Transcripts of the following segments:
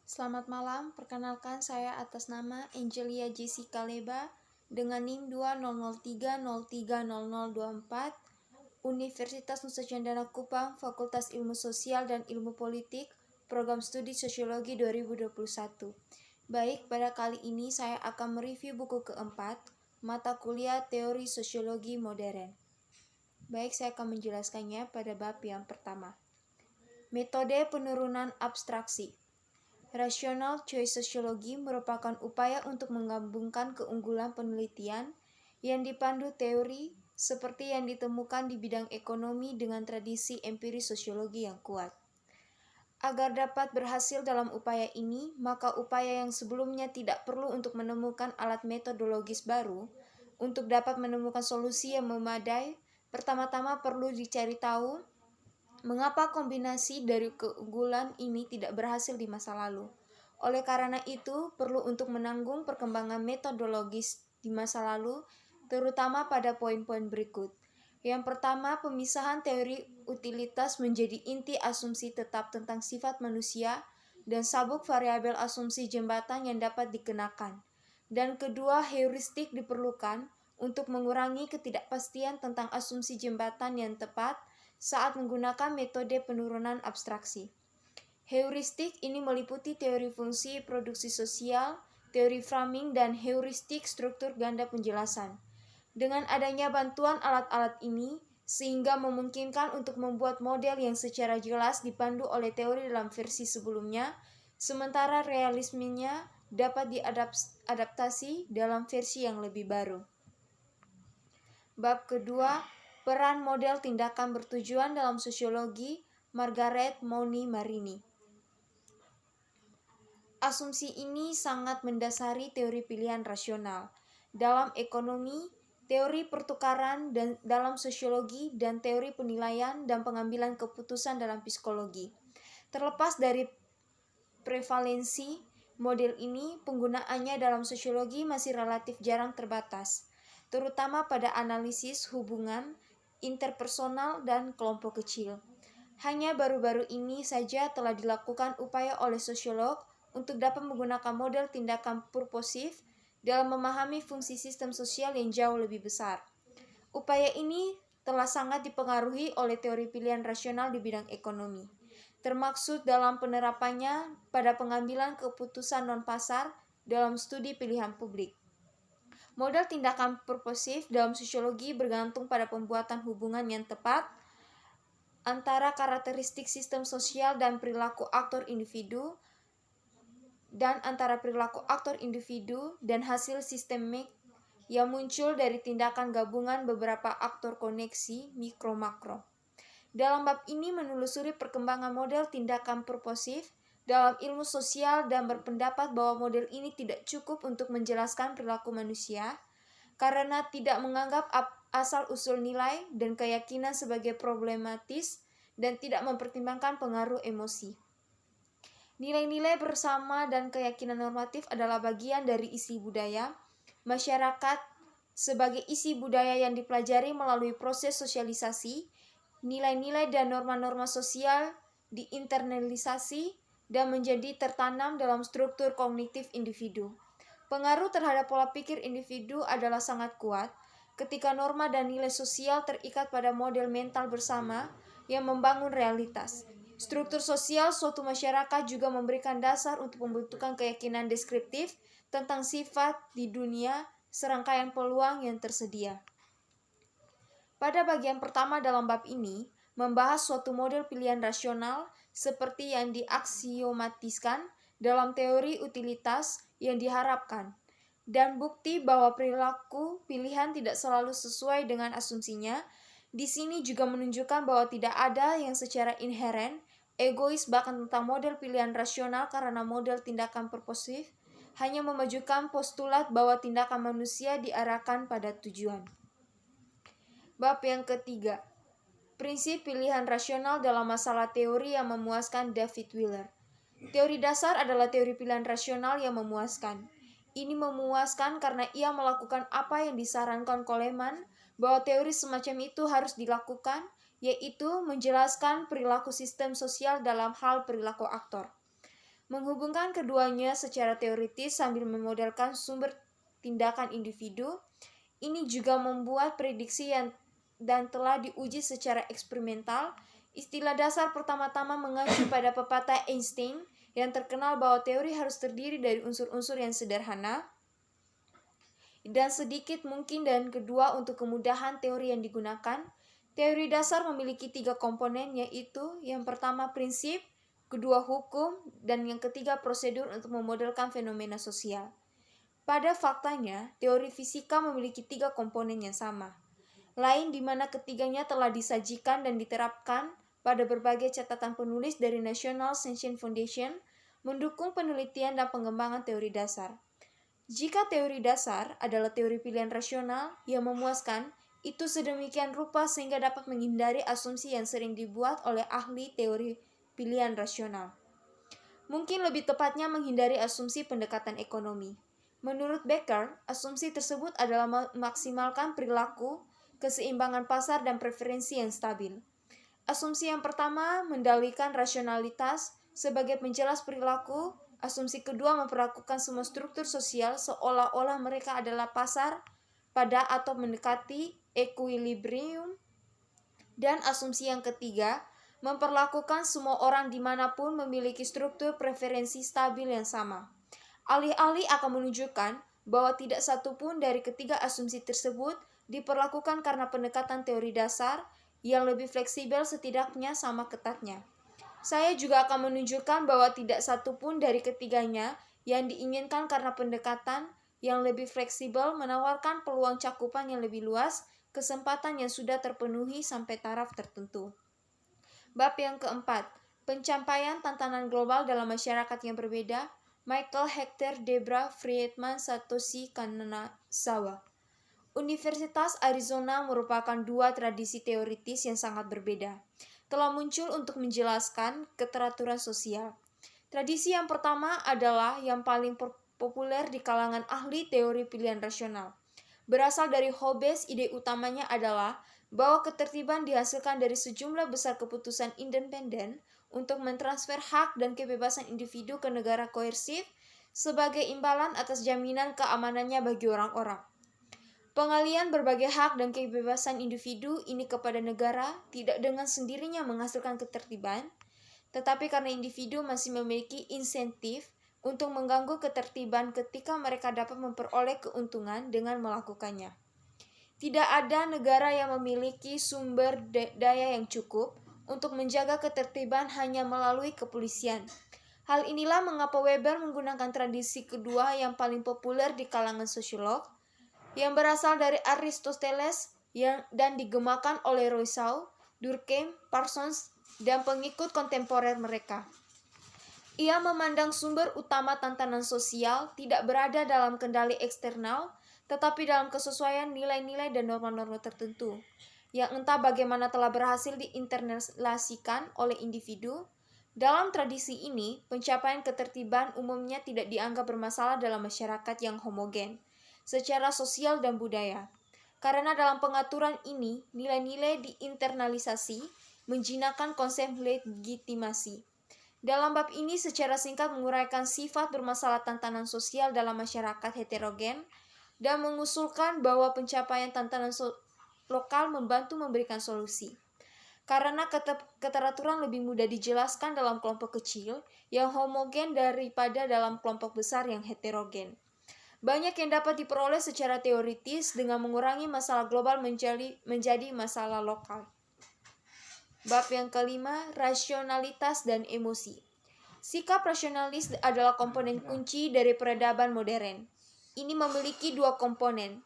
Selamat malam, perkenalkan saya atas nama Angelia Jessica Leba dengan NIM 20030300024 Universitas Nusa Cendana Kupang, Fakultas Ilmu Sosial dan Ilmu Politik, Program Studi Sosiologi 2021. Baik, pada kali ini saya akan mereview buku keempat, mata kuliah Teori Sosiologi Modern. Baik, saya akan menjelaskannya pada bab yang pertama. Metode penurunan abstraksi. Rational Choice Sociology merupakan upaya untuk menggabungkan keunggulan penelitian yang dipandu teori seperti yang ditemukan di bidang ekonomi dengan tradisi empiris sosiologi yang kuat. Agar dapat berhasil dalam upaya ini, maka upaya yang sebelumnya tidak perlu untuk menemukan alat metodologis baru, untuk dapat menemukan solusi yang memadai, pertama-tama perlu dicari tahu mengapa kombinasi dari keunggulan ini tidak berhasil di masa lalu. Oleh karena itu, perlu untuk menanggung perkembangan metodologis di masa lalu, terutama pada poin-poin berikut. Yang pertama, pemisahan teori utilitas menjadi inti asumsi tetap tentang sifat manusia dan sabuk variabel asumsi jembatan yang dapat dikenakan. Dan kedua, heuristik diperlukan untuk mengurangi ketidakpastian tentang asumsi jembatan yang tepat saat menggunakan metode penurunan abstraksi. Heuristik ini meliputi teori fungsi produksi sosial, teori framing, dan heuristik struktur ganda penjelasan. Dengan adanya bantuan alat-alat ini, sehingga memungkinkan untuk membuat model yang secara jelas dipandu oleh teori dalam versi sebelumnya, sementara realismenya dapat diadaptasi dalam versi yang lebih baru. Bab kedua, peran model tindakan bertujuan dalam sosiologi, Margaret Mouni Marini. Asumsi ini sangat mendasari teori pilihan rasional dalam ekonomi, teori pertukaran dan dalam sosiologi, dan teori penilaian dan pengambilan keputusan dalam psikologi. Terlepas dari prevalensi model ini, penggunaannya dalam sosiologi masih relatif jarang terbatas, terutama pada analisis hubungan interpersonal dan kelompok kecil. Hanya baru-baru ini saja telah dilakukan upaya oleh sosiolog untuk dapat menggunakan model tindakan purposif dalam memahami fungsi sistem sosial yang jauh lebih besar. Upaya ini telah sangat dipengaruhi oleh teori pilihan rasional di bidang ekonomi, termaksud dalam penerapannya pada pengambilan keputusan non-pasar dalam studi pilihan publik. Model tindakan purposif dalam sosiologi bergantung pada pembuatan hubungan yang tepat antara karakteristik sistem sosial dan perilaku aktor individu, dan antara perilaku aktor individu dan hasil sistemik yang muncul dari tindakan gabungan beberapa aktor koneksi mikro-makro. Dalam bab ini menelusuri perkembangan model tindakan purposif dalam ilmu sosial dan berpendapat bahwa model ini tidak cukup untuk menjelaskan perilaku manusia karena tidak menganggap asal-usul nilai dan keyakinan sebagai problematis dan tidak mempertimbangkan pengaruh emosi. Nilai-nilai bersama dan keyakinan normatif adalah bagian dari isi budaya masyarakat sebagai isi budaya yang dipelajari melalui proses sosialisasi. Nilai-nilai dan norma-norma sosial diinternalisasi dan menjadi tertanam dalam struktur kognitif individu. Pengaruh terhadap pola pikir individu adalah sangat kuat ketika norma dan nilai sosial terikat pada model mental bersama yang membangun realitas. Struktur sosial suatu masyarakat juga memberikan dasar untuk pembentukan keyakinan deskriptif tentang sifat di dunia serangkaian peluang yang tersedia. Pada bagian pertama dalam bab ini, membahas suatu model pilihan rasional seperti yang diaksiomatiskan dalam teori utilitas yang diharapkan, dan bukti bahwa perilaku pilihan tidak selalu sesuai dengan asumsinya. Di sini juga menunjukkan bahwa tidak ada yang secara inheren egois bahkan tentang model pilihan rasional karena model tindakan purposif hanya memajukan postulat bahwa tindakan manusia diarahkan pada tujuan. Bab yang ketiga, prinsip pilihan rasional dalam masalah teori yang memuaskan David Wheeler. Teori dasar adalah teori pilihan rasional yang memuaskan. Ini memuaskan karena ia melakukan apa yang disarankan Coleman bahwa teori semacam itu harus dilakukan, yaitu menjelaskan perilaku sistem sosial dalam hal perilaku aktor. Menghubungkan keduanya secara teoritis sambil memodelkan sumber tindakan individu, ini juga membuat prediksi dan telah diuji secara eksperimental. Istilah dasar pertama-tama mengacu pada pepatah Einstein yang terkenal bahwa teori harus terdiri dari unsur-unsur yang sederhana dan sedikit mungkin, dan kedua, untuk kemudahan teori yang digunakan. Teori dasar memiliki 3 komponen, yaitu yang pertama prinsip, kedua hukum, dan yang ketiga prosedur untuk memodelkan fenomena sosial. Pada faktanya, teori fisika memiliki 3 komponen yang sama, lain di mana ketiganya telah disajikan dan diterapkan pada berbagai catatan penulis dari National Science Foundation mendukung penelitian dan pengembangan teori dasar. Jika teori dasar adalah teori pilihan rasional yang memuaskan, itu sedemikian rupa sehingga dapat menghindari asumsi yang sering dibuat oleh ahli teori pilihan rasional. Mungkin lebih tepatnya menghindari asumsi pendekatan ekonomi. Menurut Becker, asumsi tersebut adalah memaksimalkan perilaku, keseimbangan pasar, dan preferensi yang stabil. Asumsi yang pertama mendalilkan rasionalitas sebagai penjelas perilaku. Asumsi kedua memperlakukan semua struktur sosial seolah-olah mereka adalah pasar pada atau mendekati equilibrium. Dan asumsi yang ketiga memperlakukan semua orang dimanapun memiliki struktur preferensi stabil yang sama. Alih-alih akan menunjukkan bahwa tidak satu pun dari ketiga asumsi tersebut diperlakukan karena pendekatan teori dasar yang lebih fleksibel setidaknya sama ketatnya. Saya juga akan menunjukkan bahwa tidak satu pun dari ketiganya yang diinginkan karena pendekatan yang lebih fleksibel menawarkan peluang cakupan yang lebih luas, kesempatan yang sudah terpenuhi sampai taraf tertentu. Bab yang keempat, pencapaian tantangan global dalam masyarakat yang berbeda. Michael Hector Debra Friedman Satoshi Kanazawa. Universitas Arizona merupakan dua tradisi teoritis yang sangat berbeda. Telah muncul untuk menjelaskan keteraturan sosial. Tradisi yang pertama adalah yang paling populer di kalangan ahli teori pilihan rasional. Berasal dari Hobbes, ide utamanya adalah bahwa ketertiban dihasilkan dari sejumlah besar keputusan independen untuk mentransfer hak dan kebebasan individu ke negara koersif sebagai imbalan atas jaminan keamanannya bagi orang-orang. Pengalian berbagai hak dan kebebasan individu ini kepada negara tidak dengan sendirinya menghasilkan ketertiban, tetapi karena individu masih memiliki insentif untuk mengganggu ketertiban ketika mereka dapat memperoleh keuntungan dengan melakukannya. Tidak ada negara yang memiliki sumber daya yang cukup untuk menjaga ketertiban hanya melalui kepolisian. Hal inilah mengapa Weber menggunakan tradisi kedua yang paling populer di kalangan sosiolog, yang berasal dari Aristoteles dan digemakan oleh Rousseau, Durkheim, Parsons, dan pengikut kontemporer mereka. Ia memandang sumber utama tantangan sosial tidak berada dalam kendali eksternal, tetapi dalam kesesuaian nilai-nilai dan norma-norma tertentu, yang entah bagaimana telah berhasil diinternalisasikan oleh individu. Dalam tradisi ini, pencapaian ketertiban umumnya tidak dianggap bermasalah dalam masyarakat yang homogen, secara sosial dan budaya. Karena dalam pengaturan ini, nilai-nilai diinternalisasi, menjinakkan konsep legitimasi. Dalam bab ini secara singkat menguraikan sifat bermasalah tantangan sosial dalam masyarakat heterogen dan mengusulkan bahwa pencapaian tantangan lokal membantu memberikan solusi. Karena keteraturan lebih mudah dijelaskan dalam kelompok kecil yang homogen daripada dalam kelompok besar yang heterogen. Banyak yang dapat diperoleh secara teoritis dengan mengurangi masalah global menjadi masalah lokal. Bab yang kelima, rasionalitas dan emosi. Sikap rasionalis adalah komponen kunci dari peradaban modern. Ini memiliki dua komponen.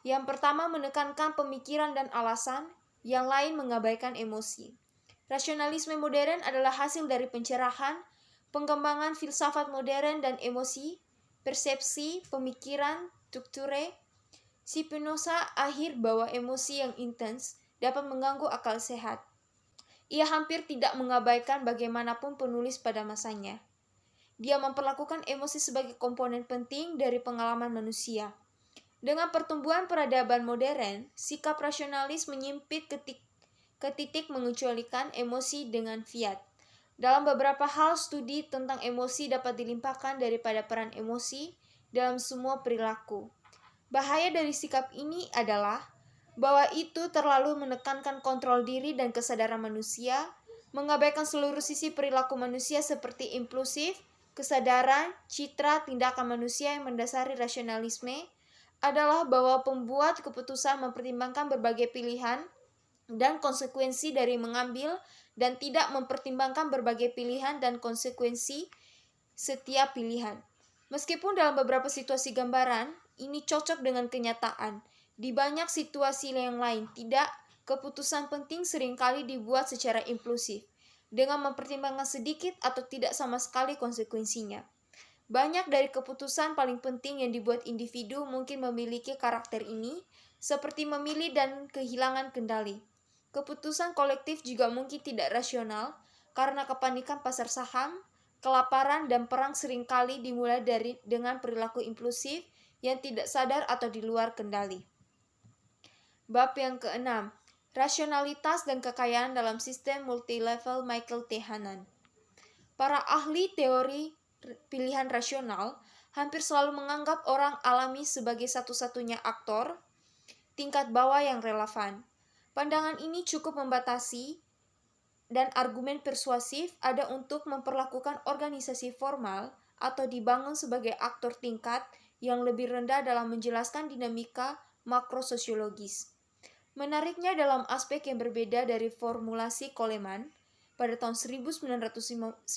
Yang pertama menekankan pemikiran dan alasan, yang lain mengabaikan emosi. Rasionalisme modern adalah hasil dari pencerahan, pengembangan filsafat modern dan emosi, persepsi, pemikiran, strukture. Spinoza akhir bahwa emosi yang intens dapat mengganggu akal sehat. Ia hampir tidak mengabaikan bagaimanapun penulis pada masanya. Dia memperlakukan emosi sebagai komponen penting dari pengalaman manusia. Dengan pertumbuhan peradaban modern, sikap rasionalis menyimpit ke titik mengecualikan emosi dengan fiat. Dalam beberapa hal, studi tentang emosi dapat dilimpahkan daripada peran emosi dalam semua perilaku. Bahaya dari sikap ini adalah bahwa itu terlalu menekankan kontrol diri dan kesadaran manusia, mengabaikan seluruh sisi perilaku manusia seperti impulsif, kesadaran, citra, tindakan manusia yang mendasari rasionalisme, adalah bahwa pembuat keputusan mempertimbangkan berbagai pilihan dan konsekuensi dari mengambil dan tidak mempertimbangkan berbagai pilihan dan konsekuensi setiap pilihan. Meskipun dalam beberapa situasi gambaran, ini cocok dengan kenyataan. Di banyak situasi yang lain, tidak, keputusan penting seringkali dibuat secara impulsif, dengan mempertimbangkan sedikit atau tidak sama sekali konsekuensinya. Banyak dari keputusan paling penting yang dibuat individu mungkin memiliki karakter ini, seperti memilih dan kehilangan kendali. Keputusan kolektif juga mungkin tidak rasional, karena kepanikan pasar saham, kelaparan, dan perang seringkali dimulai dengan perilaku impulsif yang tidak sadar atau di luar kendali. Bab yang keenam, rasionalitas dan kekayaan dalam sistem multilevel Michael T. Hanan. Para ahli teori pilihan rasional hampir selalu menganggap orang alami sebagai satu-satunya aktor tingkat bawah yang relevan. Pandangan ini cukup membatasi dan argumen persuasif ada untuk memperlakukan organisasi formal atau dibangun sebagai aktor tingkat yang lebih rendah dalam menjelaskan dinamika makrososiologis. Menariknya dalam aspek yang berbeda dari formulasi Coleman pada tahun 1990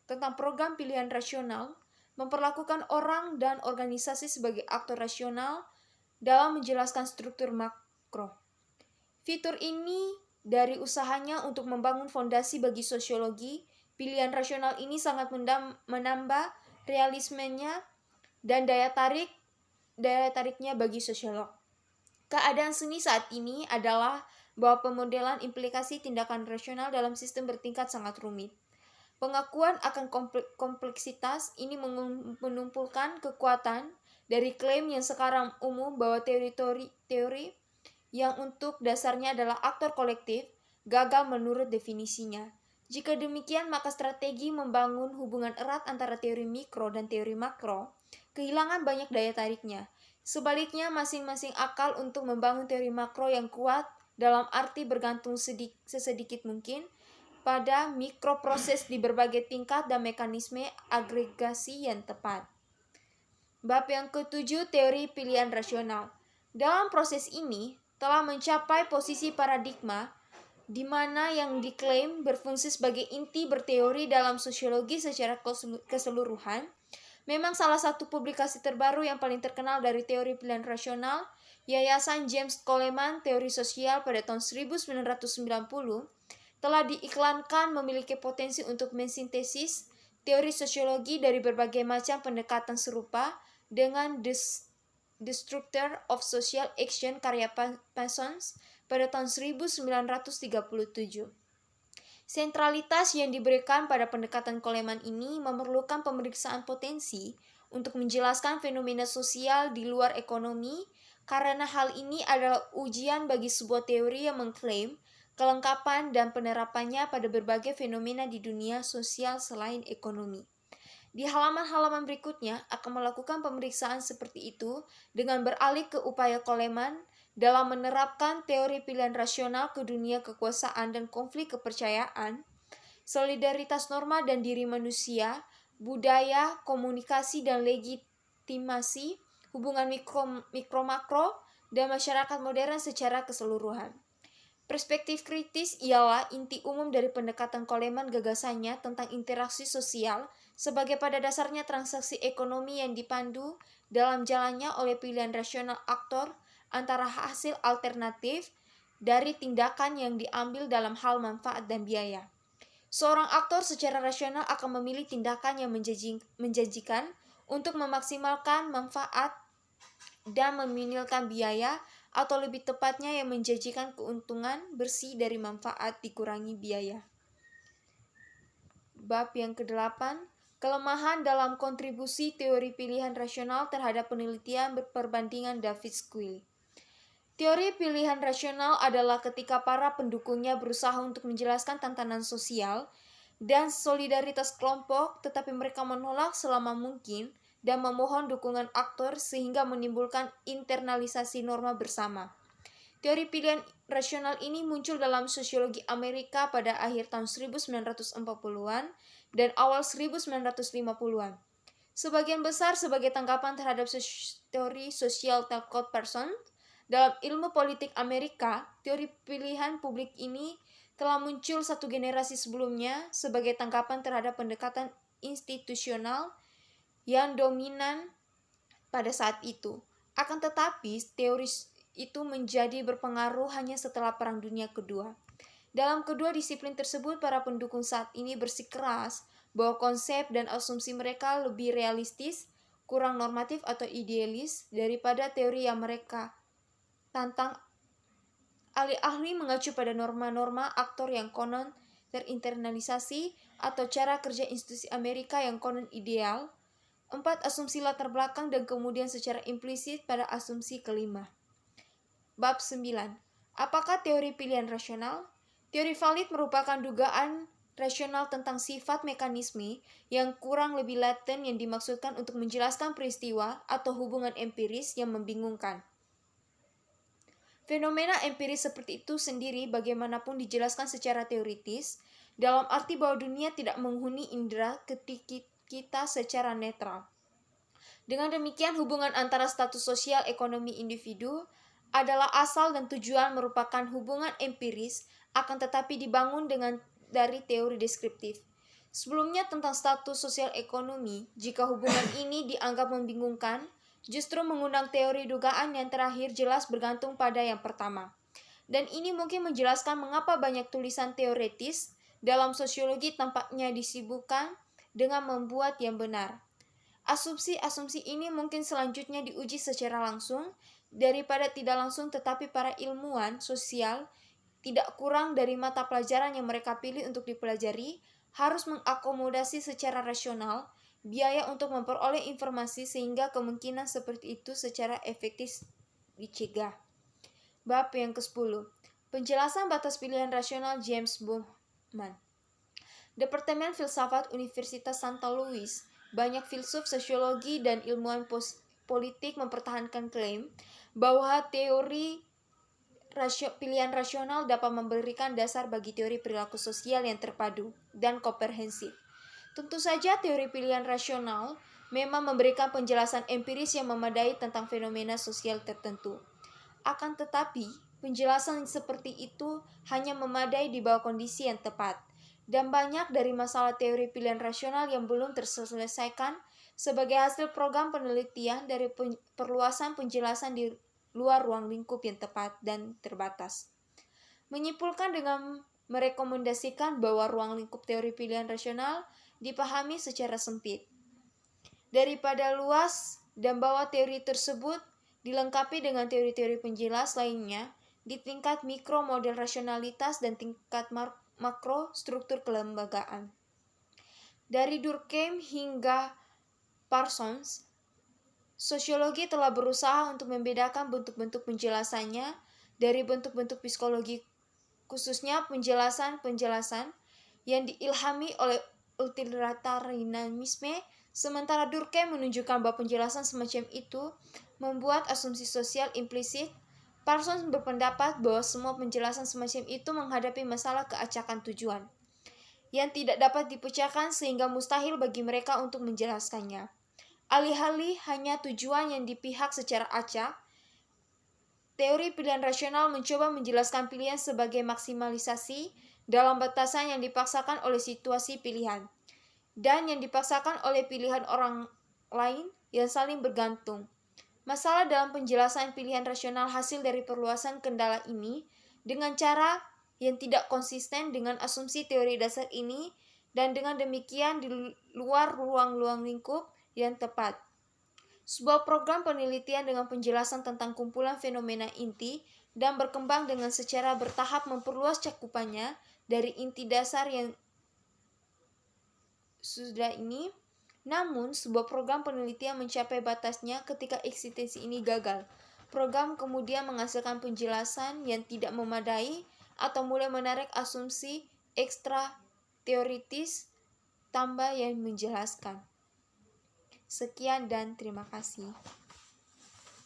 tentang program pilihan rasional, memperlakukan orang dan organisasi sebagai aktor rasional dalam menjelaskan struktur makro. Fitur ini dari usahanya untuk membangun fondasi bagi sosiologi, pilihan rasional ini sangat menambah realismenya dan daya tariknya bagi sosiolog. Keadaan seni saat ini adalah bahwa pemodelan implikasi tindakan rasional dalam sistem bertingkat sangat rumit. Pengakuan akan kompleksitas ini menumpulkan kekuatan dari klaim yang sekarang umum bahwa teori yang untuk dasarnya adalah aktor kolektif, gagal menurut definisinya. Jika demikian, maka strategi membangun hubungan erat antara teori mikro dan teori makro kehilangan banyak daya tariknya. Sebaliknya, masing-masing akal untuk membangun teori makro yang kuat dalam arti bergantung sesedikit mungkin pada mikroproses di berbagai tingkat dan mekanisme agregasi yang tepat. Bab yang ketujuh, teori pilihan rasional. Dalam proses ini, telah mencapai posisi paradigma di mana yang diklaim berfungsi sebagai inti berteori dalam sosiologi secara keseluruhan. Memang salah satu publikasi terbaru yang paling terkenal dari teori pilihan rasional, Yayasan James Coleman Teori Sosial pada tahun 1990, telah diiklankan memiliki potensi untuk mensintesis teori sosiologi dari berbagai macam pendekatan serupa dengan The Structure of Social Action karya Parsons pada tahun 1937. Sentralitas yang diberikan pada pendekatan Coleman ini memerlukan pemeriksaan potensi untuk menjelaskan fenomena sosial di luar ekonomi, karena hal ini adalah ujian bagi sebuah teori yang mengklaim kelengkapan dan penerapannya pada berbagai fenomena di dunia sosial selain ekonomi. Di halaman-halaman berikutnya akan melakukan pemeriksaan seperti itu dengan beralih ke upaya Coleman dalam menerapkan teori pilihan rasional ke dunia kekuasaan dan konflik kepercayaan, solidaritas norma dan diri manusia, budaya, komunikasi dan legitimasi, hubungan mikro-makro, dan masyarakat modern secara keseluruhan. Perspektif kritis ialah inti umum dari pendekatan Coleman gagasannya tentang interaksi sosial sebagai pada dasarnya transaksi ekonomi yang dipandu dalam jalannya oleh pilihan rasional aktor antara hasil alternatif dari tindakan yang diambil dalam hal manfaat dan biaya. Seorang aktor secara rasional akan memilih tindakan yang menjanjikan untuk memaksimalkan manfaat dan meminimalisir biaya, atau lebih tepatnya yang menjanjikan keuntungan bersih dari manfaat dikurangi biaya. Bab yang ke-8, kelemahan dalam kontribusi teori pilihan rasional terhadap penelitian berperbandingan David Squill. Teori pilihan rasional adalah ketika para pendukungnya berusaha untuk menjelaskan tantangan sosial dan solidaritas kelompok, tetapi mereka menolak selama mungkin dan memohon dukungan aktor sehingga menimbulkan internalisasi norma bersama. Teori pilihan rasional ini muncul dalam sosiologi Amerika pada akhir tahun 1940-an dan awal 1950-an. Sebagian besar sebagai tanggapan terhadap teori sosial Talcott Parsons. Dalam ilmu politik Amerika, teori pilihan publik ini telah muncul satu generasi sebelumnya sebagai tanggapan terhadap pendekatan institusional yang dominan pada saat itu. Akan tetapi, teori itu menjadi berpengaruh hanya setelah Perang Dunia Kedua. Dalam kedua disiplin tersebut, para pendukung saat ini bersikeras bahwa konsep dan asumsi mereka lebih realistis, kurang normatif atau idealis daripada teori yang mereka tantang. Ahli-ahli mengacu pada norma-norma aktor yang konon terinternalisasi atau cara kerja institusi Amerika yang konon ideal. 4 asumsi latar belakang dan kemudian secara implisit pada asumsi kelima. Bab 9. Apakah teori pilihan rasional? Teori valid merupakan dugaan rasional tentang sifat mekanisme yang kurang lebih laten yang dimaksudkan untuk menjelaskan peristiwa atau hubungan empiris yang membingungkan. Fenomena empiris seperti itu sendiri bagaimanapun dijelaskan secara teoritis, dalam arti bahwa dunia tidak menghuni indera kita secara netral. Dengan demikian, hubungan antara status sosial ekonomi individu adalah asal dan tujuan merupakan hubungan empiris, akan tetapi dibangun dari teori deskriptif. Sebelumnya tentang status sosial ekonomi, jika hubungan ini dianggap membingungkan, justru mengundang teori dugaan yang terakhir jelas bergantung pada yang pertama. Dan ini mungkin menjelaskan mengapa banyak tulisan teoretis dalam sosiologi tampaknya disibukkan dengan membuat yang benar. Asumsi-asumsi ini mungkin selanjutnya diuji secara langsung daripada tidak langsung, tetapi para ilmuwan sosial tidak kurang dari mata pelajaran yang mereka pilih untuk dipelajari harus mengakomodasi secara rasional biaya untuk memperoleh informasi sehingga kemungkinan seperti itu secara efektif dicegah. Bab yang ke-10. Penjelasan batas pilihan rasional James Bowman. Departemen Filsafat Universitas Santa Louis. Banyak filsuf sosiologi dan ilmuwan politik mempertahankan klaim bahwa teori pilihan rasional dapat memberikan dasar bagi teori perilaku sosial yang terpadu dan komprehensif. Tentu saja teori pilihan rasional memang memberikan penjelasan empiris yang memadai tentang fenomena sosial tertentu. Akan tetapi, penjelasan seperti itu hanya memadai di bawah kondisi yang tepat, dan banyak dari masalah teori pilihan rasional yang belum terselesaikan sebagai hasil program penelitian dari perluasan penjelasan di luar ruang lingkup yang tepat dan terbatas. Menyimpulkan dengan merekomendasikan bahwa ruang lingkup teori pilihan rasional dipahami secara sempit daripada luas, dan bahwa teori tersebut dilengkapi dengan teori-teori penjelas lainnya di tingkat mikro model rasionalitas dan tingkat makro struktur kelembagaan. Dari Durkheim hingga Parsons, sosiologi telah berusaha untuk membedakan bentuk-bentuk penjelasannya dari bentuk-bentuk psikologi, khususnya penjelasan-penjelasan yang diilhami oleh utilitarianisme, sementara Durkheim menunjukkan bahwa penjelasan semacam itu membuat asumsi sosial implisit. Parsons berpendapat bahwa semua penjelasan semacam itu menghadapi masalah keacakan tujuan yang tidak dapat dipecahkan sehingga mustahil bagi mereka untuk menjelaskannya. Alih-alih hanya tujuan yang dipihak secara acak, teori pilihan rasional mencoba menjelaskan pilihan sebagai maksimalisasi dalam batasan yang dipaksakan oleh situasi pilihan dan yang dipaksakan oleh pilihan orang lain yang saling bergantung. Masalah dalam penjelasan pilihan rasional hasil dari perluasan kendala ini dengan cara yang tidak konsisten dengan asumsi teori dasar ini, dan dengan demikian di luar ruang lingkup yang tepat. Sebuah program penelitian dengan penjelasan tentang kumpulan fenomena inti dan berkembang dengan secara bertahap memperluas cakupannya dari inti dasar yang sudah ini. Namun, sebuah program penelitian mencapai batasnya ketika eksistensi ini gagal. Program kemudian menghasilkan penjelasan yang tidak memadai atau mulai menarik asumsi ekstra teoritis tambah yang menjelaskan. Sekian dan terima kasih.